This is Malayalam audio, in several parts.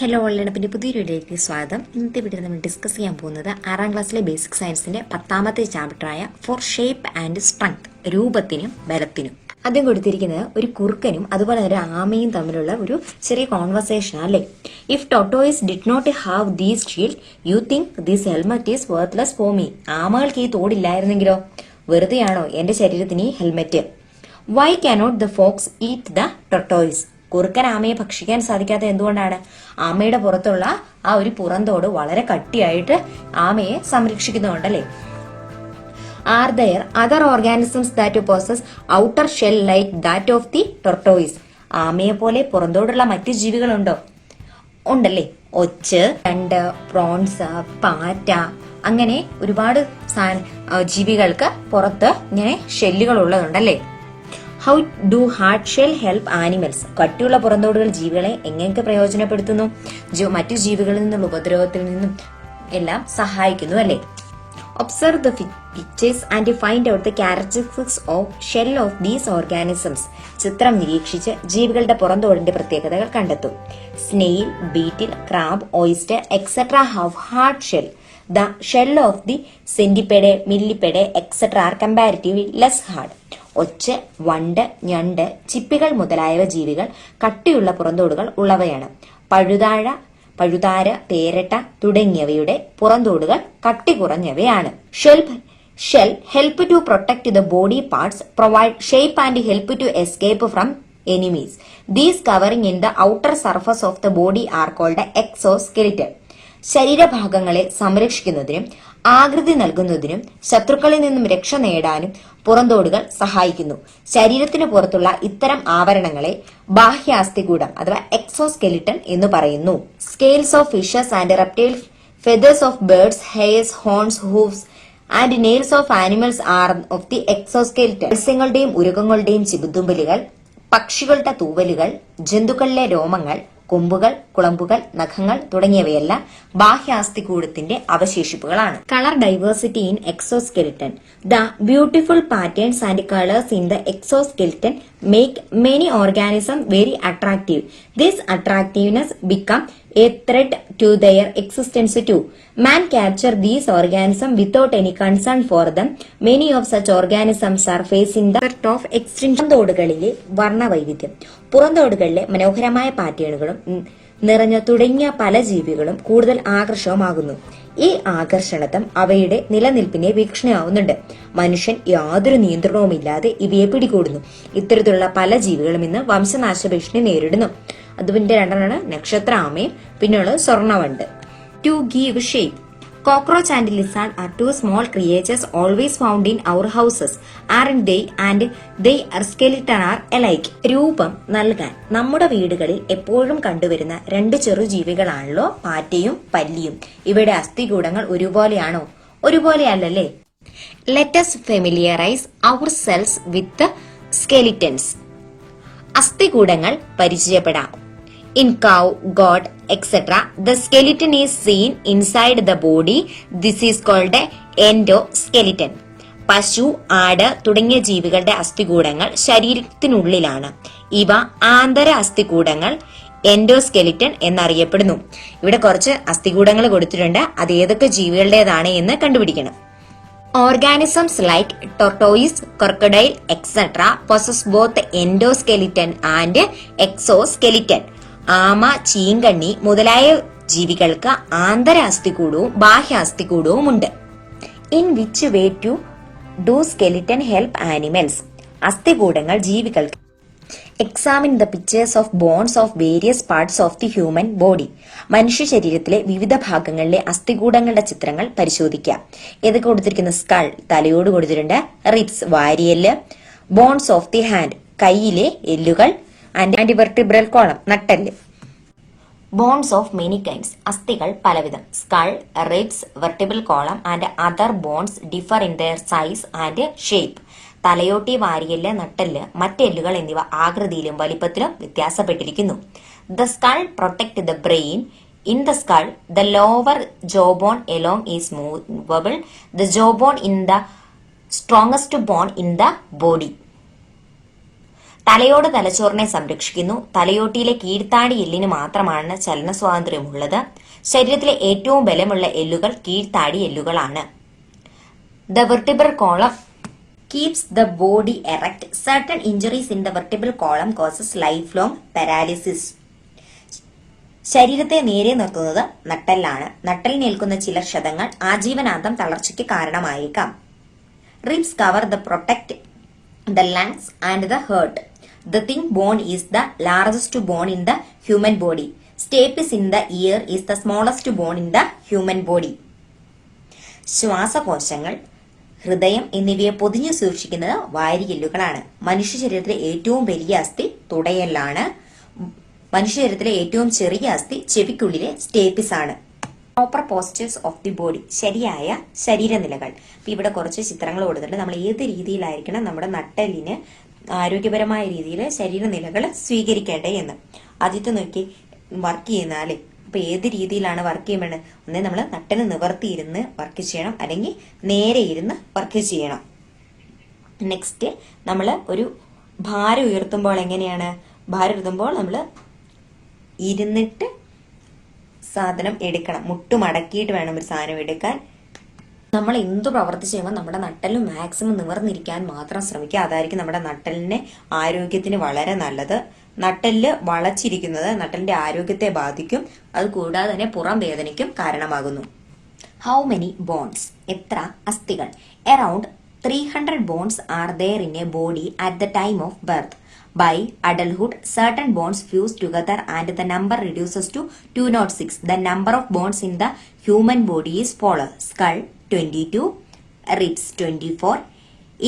ഹലോ ഓൺലൈനപ്പിൻ്റെ പുതിയൊരു വീഡിയോയിലേക്ക് സ്വാഗതം. ഇന്നത്തെ വീഡിയോ നമ്മൾ ഡിസ്കസ് ചെയ്യാൻ പോകുന്നത് 6ാം ക്ലാസ്സിലെ ബേസിക് സയൻസിന്റെ 10ാമത്തെ ചാപ്റ്ററായ ഫോർ ഷേപ്പ് ആൻഡ് സ്ട്രെങ്ത്, രൂപത്തിനും ബലത്തിനും. ആദ്യം കൊടുത്തിരിക്കുന്നത് ഒരു കുറുക്കനും അതുപോലെ ഒരു ആമയും തമ്മിലുള്ള ഒരു ചെറിയ കോൺവെർസേഷൻ അല്ലേ. If tortoise did not have these shield you think this helmet is worthless for me. ആമകൾക്ക് ഈ തോടില്ലായിരുന്നെങ്കിലോ? വെറുതെയാണോ എന്റെ ശരീരത്തിന് ഈ helmet? Why cannot the fox eat the tortoise? കുറുക്കൻ ആമയെ ഭക്ഷിക്കാൻ സാധിക്കാത്ത എന്തുകൊണ്ടാണ്? ആമയുടെ പുറത്തുള്ള ആ ഒരു പുറന്തോട് വളരെ കട്ടിയായിട്ട് ആമയെ സംരക്ഷിക്കുന്നുണ്ടല്ലേ. Are there other organisms that possess outer shell like that of the tortoise? ആമയെ പോലെ പുറന്തോടുള്ള മറ്റു ജീവികളുണ്ടോ? ഉണ്ടല്ലേ. ഒച്ച്, ഞണ്ട്, പ്രോൺസ്, പാറ്റ, അങ്ങനെ ഒരുപാട് ജീവികൾക്ക് പുറത്ത് ഇങ്ങനെ ഷെല്ലുകൾ ഉള്ളതുണ്ടല്ലേ. How do hard shell help animals? കട്ടിയുള്ള പുറന്തോടുകൾ ജീവികളെ എങ്ങനെ പ്രയോജനപ്പെടുത്തുന്നു? മറ്റു ജീവികളിൽ നിന്നുള്ള ഉപദ്രവത്തിൽ നിന്നും എല്ലാം സഹായിക്കുന്നു അല്ലേ. Observe the pictures and find out the characteristics of shell of these organisms. ചിത്രം നിരീക്ഷിച്ച് ജീവികളുടെ പുറന്തോടിന്റെ പ്രത്യേകതകൾ കണ്ടെത്തും. Snail, beetle, crab, oyster etcetera have hard shell. The shell of the centipede, millipede, etc. are comparatively less hard. ഒച്ച്, വണ്ട്, ഞണ്ട്, ചിപ്പികൾ മുതലായവ ജീവികൾ കട്ടിയുള്ള പുറന്തോടുകൾ ഉള്ളവയാണ്. പഴുതാര, തേരട്ട തുടങ്ങിയവയുടെ പുറന്തോടുകൾ കട്ടി കുറഞ്ഞവയാണ്. Shell help to protect the body parts, provide shape and help to escape from enemies. These covering in the outer surface of the body are called exoskeleton. ശരീരഭാഗങ്ങളെ സംരക്ഷിക്കുന്നതിനും ആകൃതി നൽകുന്നതിനും ശത്രുക്കളിൽ നിന്നും രക്ഷ നേടാനും പുറന്തോടുകൾ സഹായിക്കുന്നു. ശരീരത്തിന് പുറത്തുള്ള ഇത്തരം ആവരണങ്ങളെ ബാഹ്യാസ്ഥികൂടം അഥവാ എക്സോസ്കെലിട്ടൺ എന്ന് പറയുന്നു. Scales of fishes and reptiles, feathers of birds, hairs, horns, hoofs and nails of animals are of the exoskeleton. മത്സ്യങ്ങളുടെയും ഉരുകങ്ങളുടെയും ചിബുതുമ്പലുകൾ, പക്ഷികളുടെ തൂവലുകൾ, ജന്തുക്കളിലെ രോമങ്ങൾ, കൊമ്പുകൾ, കുളമ്പുകൾ, നഖങ്ങൾ തുടങ്ങിയവയെല്ലാം ബാഹ്യാസ്ഥികൂടത്തിന്റെ അവശേഷിപ്പുകളാണ്. Colour diversity in exoskeleton. The beautiful patterns and colours in the exoskeleton make many organisms very attractive. This attractiveness become a threat to their existence too. Man capture these organisms without any concern for them. Many of such organisms are facing the threat of extinction. പുറന്തോടുകളിലെ വർണ്ണവൈവിധ്യം. പുറന്തോടുകളിലെ മനോഹരമായ പാറ്റേണുകളും നിറഞ്ഞ തുടങ്ങിയ പല ജീവികളും കൂടുതൽ ആകർഷകമാകുന്നു. ഈ ആകർഷണത്വം അവയുടെ നിലനിൽപ്പിനെ വീക്ഷണയാവുന്നുണ്ട്. മനുഷ്യൻ യാതൊരു നിയന്ത്രണവുമില്ലാതെ ഇവയെ പിടികൂടുന്നു. ഇത്തരത്തിലുള്ള പല ജീവികളും ഇന്ന് വംശനാശ ഭീഷണി നേരിടുന്നു. അതിന്റെ രണ്ടെണ്ണമാണ് നക്ഷത്ര ആമയും പിന്നെയുള്ളത് സ്വർണ്ണവണ്ട്. To give shape. Cockroach and lizard are two small creatures always found in our houses, aren't they? And they are skeleton are alike. രൂപം നൽകാൻ നമ്മുടെ വീടുകളിൽ എപ്പോഴും കണ്ടുവരുന്ന രണ്ട് ചെറു ജീവികളാണല്ലോ പാറ്റയും പല്ലിയും. ഇവയുടെ അസ്ഥികൂടങ്ങൾ ഒരുപോലെയാണോ? ഒരുപോലെയല്ലല്ലേ. Let us familiarize ourselves with the skeletons. അസ്ഥികൂടങ്ങൾ പരിചയപ്പെടാം. In cow, goat, etc., the skeleton is seen inside the body. This is called endoskeleton. പശു, ആട് തുടങ്ങിയ ജീവികളുടെ അസ്ഥികൂടങ്ങൾ ശരീരത്തിനുള്ളിലാണ്. ഇവ ആന്തര അസ്ഥികൂടങ്ങൾ എൻഡോസ്കെലിറ്റൻ എന്നറിയപ്പെടുന്നു. ഇവിടെ കുറച്ച് അസ്ഥികൂടങ്ങൾ കൊടുത്തിട്ടുണ്ട്. അത് ഏതൊക്കെ ജീവികളുടേതാണ് എന്ന് കണ്ടുപിടിക്കണം. Organisms like tortoise, crocodile, etc. possess both endoskeleton and exoskeleton. ആമ, ചീങ്കണ്ണി മുതലായ ജീവികൾക്ക് ആന്തര അസ്ഥികൂടവും ബാഹ്യ അസ്ഥികൂടവും ഉണ്ട്. In which way to do skeleton help animals? അസ്ഥികൂടങ്ങൾ ജീവികൾക്ക്. Examine the pictures of bones of various parts of the human body. മനുഷ്യ ശരീരത്തിലെ വിവിധ ഭാഗങ്ങളിലെ അസ്ഥികൂടങ്ങളുടെ ചിത്രങ്ങൾ പരിശോധിക്കുക. ഏതൊക്കെ കൊടുത്തിരിക്കുന്ന? സ്കൾ തലയോട് കൊടുത്തിട്ടുണ്ട്, റിബ്സ് വാരിയെല്ല്, ബോൺസ് ഓഫ് ദി ഹാൻഡ് കൈയിലെ എല്ലുകൾ, ആൻഡ് വെർട്ടിബ്രൽ കോളം നട്ടെല്ല്. ബോൺസ് ഓഫ് മെനി കൈൻഡ്സ് അസ്ഥികൾ പലവിധം. Skull, ribs, vertebral column and other bones differ in their size and shape. തലയോട്ടി, വാരിയെല്ല്, നട്ടെല്ല്, മറ്റെല്ലുകൾ എന്നിവ ആകൃതിയിലും വലിപ്പത്തിലും വ്യത്യാസപ്പെട്ടിരിക്കുന്നു. The skull protect the brain. In the skull, the lower jawbone alone is movable. The jawbone is the strongest bone in the body. തലയോട് തലച്ചോറിനെ സംരക്ഷിക്കുന്നു. തലയോട്ടിയിലെ കീഴ്ത്താടി എല്ലിന് മാത്രമാണ് ചലന സ്വാതന്ത്ര്യമുള്ളത്. ശരീരത്തിലെ ഏറ്റവും ബലമുള്ള എല്ലുകൾ കീഴ്ത്താടി എല്ലുകളാണ്. The vertebral column keeps the body erect. Certain injuries in the vertebral column causes life long paralysis. ശരീരത്തെ നേരെ നിർത്തുന്നത് നട്ടെല്ലാണ്. നട്ടെല്ലിനേൽക്കുന്ന ചില ക്ഷതങ്ങൾ ആജീവനാന്തം തളർച്ചയ്ക്ക് കാരണമായേക്കാം. Ribs cover the protect the lungs and the heart. The thin bone is the largest bone in the human body. Stapes in the ear is the smallest bone in the human body. ശ്വാസകോശങ്ങൾ, ഹൃദയം എന്നിവയെ പൊതിഞ്ഞു സൂക്ഷിക്കുന്നത് വാരിയെല്ലുകളാണ്. മനുഷ്യ ശരീരത്തിലെ ഏറ്റവും വലിയ അസ്ഥി തുടയെല്ലാണ്. മനുഷ്യ ശരീരത്തിലെ ഏറ്റവും ചെറിയ അസ്ഥി ചെവിക്കുള്ളിലെ സ്റ്റേപ്പിസ് ആണ്. Proper postures of the body, ശരിയായ ശരീരനിലകൾ. ഇപ്പൊ ഇവിടെ കുറച്ച് ചിത്രങ്ങൾ കൊടുത്തിട്ടുണ്ട്. നമ്മൾ ഏത് രീതിയിലായിരിക്കണം നമ്മുടെ നട്ടെല്ലിന് ആരോഗ്യപരമായ രീതിയിൽ ശരീരനിലകൾ സ്വീകരിക്കേണ്ടേ എന്ന്. ആദ്യത്തെ നോക്കി വർക്ക് ചെയ്യുന്നാല് ഇപ്പൊ ഏത് രീതിയിലാണ് വർക്ക് ചെയ്യുമ്പോൾ ഒന്നേ നമ്മൾ നട്ടല് നിവർത്തിയിരുന്ന് വർക്ക് ചെയ്യണം, അല്ലെങ്കിൽ നേരെ ഇരുന്ന് വർക്ക് ചെയ്യണം. നെക്സ്റ്റ് നമ്മൾ ഒരു ഭാരം ഉയർത്തുമ്പോൾ എങ്ങനെയാണ്? ഭാരം ഉയർത്തുമ്പോൾ നമ്മൾ ഇരുന്നിട്ട് സാധനം എടുക്കണം, മുട്ടുമടക്കിയിട്ട് വേണം ഒരു സാധനം എടുക്കാൻ. നമ്മൾ എന്തു പ്രവർത്തി ചെയ്യുമ്പോൾ നമ്മുടെ നട്ടല് മാക്സിമം നിവർന്നിരിക്കാൻ മാത്രം ശ്രമിക്കുക. അതായിരിക്കും നമ്മുടെ നട്ടലിന്റെ ആരോഗ്യത്തിന് വളരെ നല്ലത്. നട്ടല് വളച്ചിരിക്കുന്നത് നട്ടലിന്റെ ആരോഗ്യത്തെ ബാധിക്കും. അത് കൂടാതെ തന്നെ പുറം വേദനയ്ക്കും കാരണമാകുന്നു. How many bones? എത്ര അസ്ഥികൾ? Around 300 bones are there in a body at the time of birth. By adulthood, certain bones fuse together and the number reduces to 206. The number of bones in the human body is follows: skull 22, ribs 24,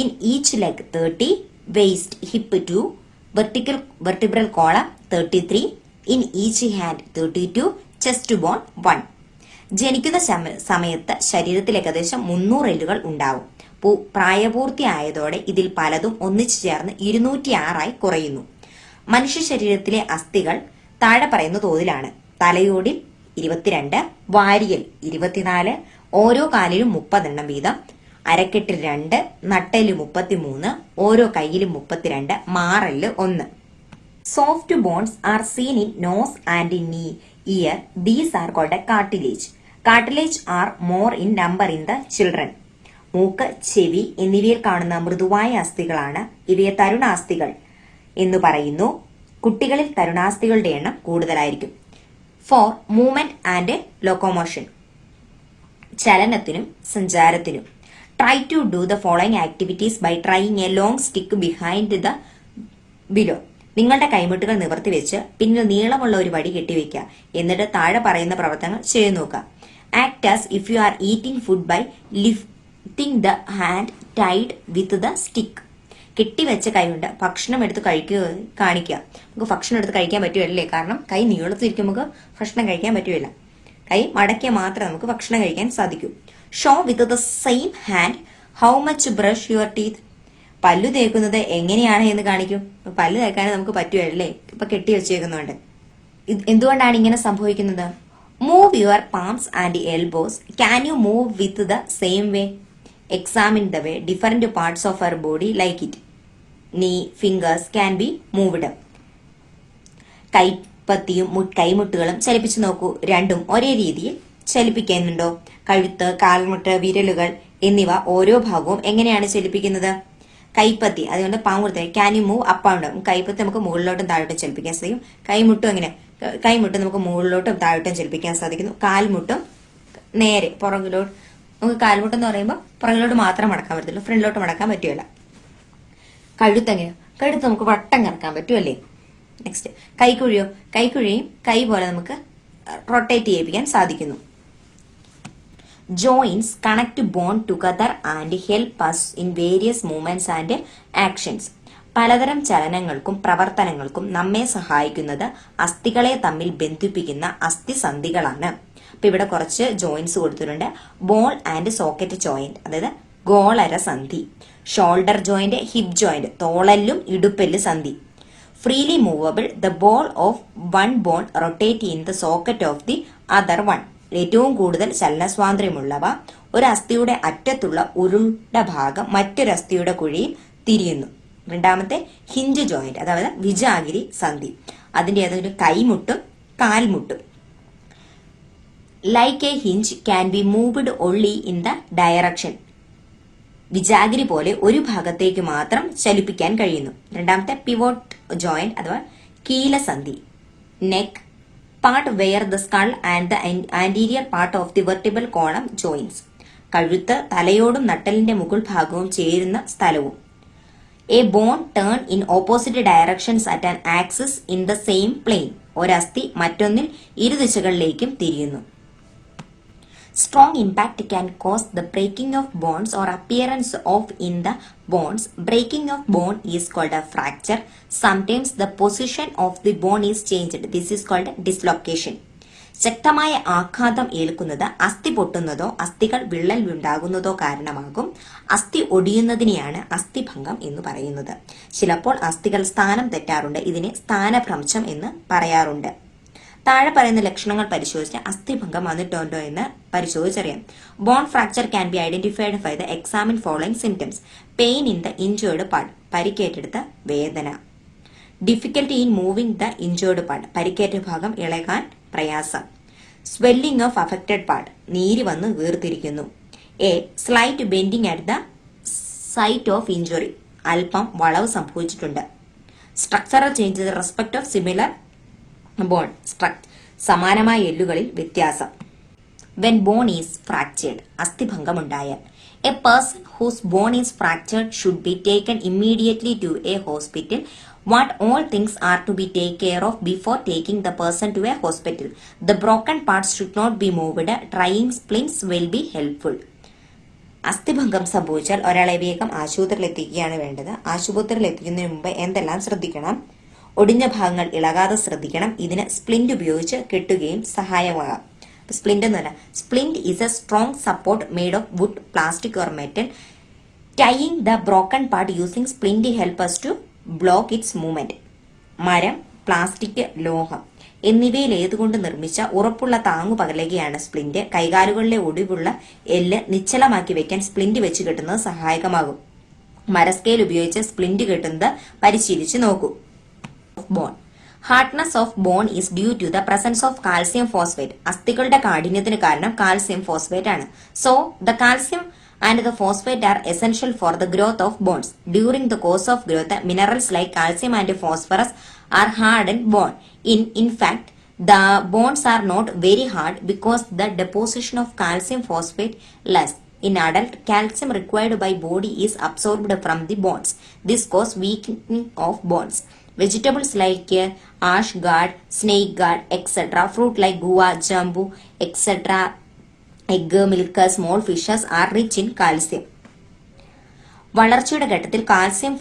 in each leg 30, waist hip 2, vertebral column 33, in each hand 32, chest bone 1. ജനിക്കുന്ന സമയത്ത് ശരീരത്തിൽ ഏകദേശം 300 എല്ലുകൾ ഉണ്ടാവും. പ്രായപൂർത്തിയായതോടെ ഇതിൽ പലതും ഒന്നിച്ചു ചേർന്ന് 206 കുറയുന്നു. മനുഷ്യ ശരീരത്തിലെ അസ്ഥികൾ താഴെ പറയുന്ന തോതിലാണ്: തലയോടിൽ 22, വാരിയൽ 24, ഓരോ കാലിലും 30 എണ്ണം വീതം, അരക്കെട്ടിൽ 2, നട്ടല് 33, ഓരോ കൈയിലും 32, മാറല് 1. Soft bones are seen in nose and in ear. These are called a cartilage. Cartilage are more in number in the children. മൂക്ക്, ചെവി എന്നിവയിൽ കാണുന്ന മൃദുവായ അസ്ഥികളാണ്. ഇവയെ തരുണാസ്ഥികൾ എന്ന് പറയുന്നു. കുട്ടികളിൽ തരുണാസ്ഥികളുടെ എണ്ണം കൂടുതലായിരിക്കും. ഫോർ മൂവ്മെന്റ് ആൻഡ് ലോക്കോമോഷൻ, ചലനത്തിനും സഞ്ചാരത്തിനും. Try to do the following activities by trying a long stick behind the below. നിങ്ങളുടെ കൈമുട്ടുകൾ നിവർത്തി വെച്ച് പിന്നിൽ നീളമുള്ള ഒരു വടി കെട്ടിവെക്കുക. എന്നിട്ട് താഴെ പറയുന്ന പ്രവർത്തനങ്ങൾ ചെയ്തു നോക്കുക. Act as if you are eating food by lifting the hand tied with the stick. കെട്ടിവെച്ച കൈ കൊണ്ട് ഭക്ഷണം എടുത്ത് കാണിക്കുക. നമുക്ക് ഭക്ഷണം എടുത്ത് കഴിക്കാൻ പറ്റുമല്ലേ? കാരണം കൈ നീളത്തിരിക്കും, നമുക്ക് ഭക്ഷണം കഴിക്കാൻ പറ്റുമില്ല. കൈ മടക്കിയാൽ മാത്രമേ നമുക്ക് ഭക്ഷണം കഴിക്കാൻ സാധിക്കൂ. Show with the same hand how much brush your teeth. പല്ലു തേക്കുന്നത് എങ്ങനെയാണ് എന്ന് കാണിക്കും. പല്ല് തേക്കാൻ നമുക്ക് പറ്റുമല്ലേ? ഇപ്പൊ കെട്ടി വെച്ചേക്കുന്നുണ്ട്. എന്തുകൊണ്ടാണ് ഇങ്ങനെ സംഭവിക്കുന്നത്? Move your palms and elbows. Can you move with the same way? Examine the way different parts of our body like it. Knee fingers can be moved. കൈപ്പത്തിയും കൈമുട്ടുകളും ചലിപ്പിച്ചു നോക്കൂ. രണ്ടും ഒരേ രീതിയിൽ ചലിപ്പിക്കുന്നുണ്ടോ? കഴുത്ത്, കാൽമുട്ട്, വിരലുകൾ എന്നിവ ഓരോ ഭാഗവും എങ്ങനെയാണ് ചലിപ്പിക്കുന്നത്? കൈപ്പത്തി, അതുകൊണ്ട് പാം കൊടുത്തേ. Can you move up and down. കൈപ്പത്തി നമുക്ക് മുകളിലോട്ടും താഴോട്ടും ചലിപ്പിക്കാൻ സാധിക്കും. കൈമുട്ടും എങ്ങനെ? കൈമുട്ടും നമുക്ക് മുകളിലോട്ടും താഴോട്ടും ചലിപ്പിക്കാൻ സാധിക്കുന്നു. കാൽമുട്ടും നേരെ പുറകിലോട്ട്. നമുക്ക് കാൽമുട്ടം എന്ന് പറയുമ്പോൾ പുറകിലോട്ട് മാത്രം മടക്കാൻ പറ്റത്തില്ല, ഫ്രണ്ടിലോട്ട് മടക്കാൻ പറ്റുമല്ല. കഴുത്ത് എങ്ങനെ? കഴുത്ത് നമുക്ക് വട്ടം കറക്കാൻ പറ്റുമല്ലേ? നെക്സ്റ്റ് കൈക്കുഴിയോ? കൈക്കുഴിയും കൈ പോലെ നമുക്ക് റൊട്ടേറ്റ് ചെയ്യിപ്പിക്കാൻ സാധിക്കുന്നു. Joints connect bone together and help us in various movements and actions. പലതരം ചലനങ്ങൾക്കും പ്രവർത്തനങ്ങൾക്കും നമ്മെ സഹായിക്കുന്നത് അസ്ഥികളെ തമ്മിൽ ബന്ധിപ്പിക്കുന്ന അസ്ഥിസന്ധികളാണ്. അപ്പൊ ഇവിടെ കുറച്ച് ജോയിന്റ്സ് കൊടുത്തിട്ടുണ്ട്. ബോൾ ആൻഡ് സോക്കറ്റ് ജോയിന്റ്, അതായത് ഗോളര സന്ധി. ഷോൾഡർ ജോയിന്റ്, ഹിപ്പ് ജോയിന്റ്, തോളല്ലും ഇടുപ്പെല്ല് സന്ധി. Freely movable, the ball of one bone rotate in the socket of the other one. ഏറ്റവും കൂടുതൽ ചലനസ്വാതന്ത്ര്യമുള്ളവ. ഒരു അസ്ഥിയുടെ അറ്റത്തുള്ള ഉരുണ്ട ഭാഗം മറ്റൊരു അസ്ഥിയുടെ കുഴിയിൽ തിരിയുന്നു. രണ്ടാമത്തെ ഹിഞ്ച് ജോയിന്റ് അതായത് വിജാഗിരി സന്ധി. അതിന്റെ ഏതൊരു കൈമുട്ടും കാൽമുട്ടും. Like a hinge can be moved only in the direction. വിജാഗിരി പോലെ ഒരു ഭാഗത്തേക്ക് മാത്രം ചലിപ്പിക്കാൻ കഴിയുന്നു. രണ്ടാമത്തെ പിവോട്ട് ജോയിന്റ് അഥവാ കീലസന്ധി. Neck part where the skull and the anterior part of the vertebral column joints. കഴുത്ത് തലയോടും നട്ടലിന്റെ മുകൾ ഭാഗവും ചേരുന്ന സ്ഥലവും. A bone turn in opposite directions at an axis in the same plane. ഒരസ്ഥി മറ്റൊന്നിൽ ഇരുദിശകളിലേക്കും തിരിയുന്നു. Strong impact can cause the breaking of bones or appearance of in the bones. Breaking of bone is called a fracture. Sometimes the position of the bone is changed. This is called dislocation. ശക്തമായ ആഘാതം ഏൽക്കുന്നത് അസ്ഥി പൊട്ടുന്നതോ അസ്ഥികൾ വിള്ളൽ ഉണ്ടാകുന്നതോ കാരണമാകും. അസ്ഥി ഒടിയുന്നതിനെയാണ് അസ്ഥിഭംഗം എന്ന് പറയുന്നത്. ചിലപ്പോൾ അസ്ഥികൾ സ്ഥാനം തെറ്റാറുണ്ട്. ഇതിനെ സ്ഥാനഭ്രംശം എന്ന് പറയാറുണ്ട്. താഴെ പറയുന്ന ലക്ഷണങ്ങൾ പരിശോധിച്ച് അസ്ഥിഭംഗം വന്നിട്ടുണ്ടോ എന്ന് പരിശോധിച്ചറിയാം. Bone fracture can be identified by the examine following symptoms. Pain in the injured part. പരിക്കേറ്റെടുത്ത വേദന. Difficulty in moving the injured part. പരിക്കേറ്റ ഭാഗം ഇളകാൻ പ്രയാസം. Swelling of affected part. നീര് വന്ന് വീർത്തിരിക്കുന്നു. A slight bending at the site of injury. അല്പം വളവ് സംഭവിച്ചിട്ടുണ്ട്. Structural change respect of similar bone. സമാനമായ എല്ലുകളിൽ വ്യത്യാസം. When bone is fractured. അസ്ഥിഭംഗമുണ്ടായാൽ. A person whose bone is fractured should be taken immediately to a hospital. What all things are to be taken care of before taking the person to a hospital. The broken parts should not be moved. Trying splints will be helpful. അസ്ഥിഭംഗം സംഭവിച്ചാൽ ഒരാളെ വേഗം ആശുപത്രിയിൽ എത്തിക്കുകയാണ് വേണ്ടത്. ആശുപത്രിയിൽ എത്തിക്കുന്നതിന് മുമ്പ് എന്തെല്ലാം ശ്രദ്ധിക്കണം? ഒടിഞ്ഞ ഭാഗങ്ങൾ ഇളകാതെ ശ്രദ്ധിക്കണം. ഇതിന് സ്പ്ലിന്റ് ഉപയോഗിച്ച് കെട്ടുകയും സഹായമാകാം. സ്പ്ലിന്റ് എന്ന് പറഞ്ഞാൽ splint is A strong support made of wood, plastic or metal. Tying the broken part using splint help us to block it's movement. മരം, പ്ലാസ്റ്റിക്, ലോഹം എന്നിവയിൽ ഏതുകൊണ്ട് നിർമ്മിച്ച ഉറപ്പുള്ള താങ്ങു പകലുകയാണ് സ്പ്ലിന്റ്. കൈകാലുകളിലെ ഒടിവുള്ള എല്ല് നിശ്ചലമാക്കി വെക്കാൻ സ്പ്ലിന്റ് വെച്ച് കെട്ടുന്നത് സഹായകമാകും. മരസ്കെയിൽ ഉപയോഗിച്ച് സ്പ്ലിന്റ് കെട്ടുന്നത് പരിശീലിച്ച് നോക്കൂ. Bone. Hardness of bone is due to the presence of calcium phosphate. അസ്ഥികളുടെ കാഠിന്യത്തിന് കാരണം കാൽസ്യം ഫോസ്ഫേറ്റ് ആണ്. So the calcium and the phosphate are essential for the growth of bones. During the course of growth, minerals like calcium and phosphorus are hardened bone. In fact, the bones are not very hard because the deposition of calcium phosphate less. In adult, calcium required by body is absorbed from the bones. This causes weakening of bones. Vegetables like ash gourd, snake gourd, etc. Fruit like guava, jambu, etc. Egg, milk, small fishes are rich in calcium. വളർച്ചയുടെ ഘട്ടത്തിൽ കാൽസ്യം,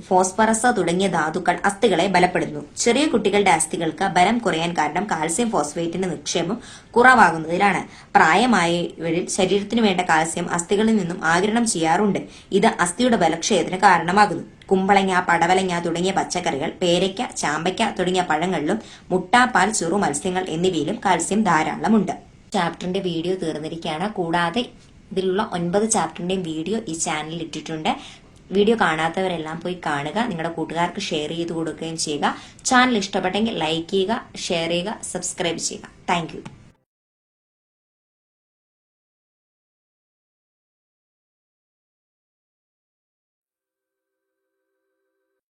ഫോസ്ഫറസ് തുടങ്ങിയ ധാതുക്കൾ അസ്ഥികളെ ബലപ്പെടുത്തുന്നു. ചെറിയ കുട്ടികളുടെ അസ്ഥികൾക്ക് ബലം കുറയാൻ കാരണം കാൽസ്യം ഫോസ്ഫേറ്റിന്റെ നിക്ഷേപം കുറവാകുന്നതിലാണ്. പ്രായമായവരിൽ ശരീരത്തിന് വേണ്ട കാൽസ്യം അസ്ഥികളിൽ നിന്നും ആഗിരണം ചെയ്യാറുണ്ട്. ഇത് അസ്ഥിയുടെ ബലക്ഷയത്തിന് കാരണമാകുന്നു. കുമ്പളങ്ങ, പടവലങ്ങ തുടങ്ങിയ പച്ചക്കറികൾ, പേരയ്ക്ക, ചാമ്പയ്ക്ക തുടങ്ങിയ പഴങ്ങളിലും മുട്ട, പാൽ, ചെറു മത്സ്യങ്ങൾ എന്നിവയിലും കാൽസ്യം ധാരാളമുണ്ട്. ചാപ്റ്ററിന്റെ വീഡിയോ തീർന്നിരിക്കുകയാണ്. കൂടാതെ ഇതിലുള്ള 9 ചാപ്റ്ററിന്റെയും വീഡിയോ ഈ ചാനലിൽ ഇട്ടിട്ടുണ്ട്. വീഡിയോ കാണാത്തവരെല്ലാം പോയി കാണുക. നിങ്ങളുടെ കൂട്ടുകാർക്ക് ഷെയർ ചെയ്ത് കൊടുക്കുകയും ചെയ്യുക. ചാനൽ ഇഷ്ടപ്പെട്ടെങ്കിൽ ലൈക്ക് ചെയ്യുക, ഷെയർ ചെയ്യുക, സബ്സ്ക്രൈബ് ചെയ്യുക. താങ്ക്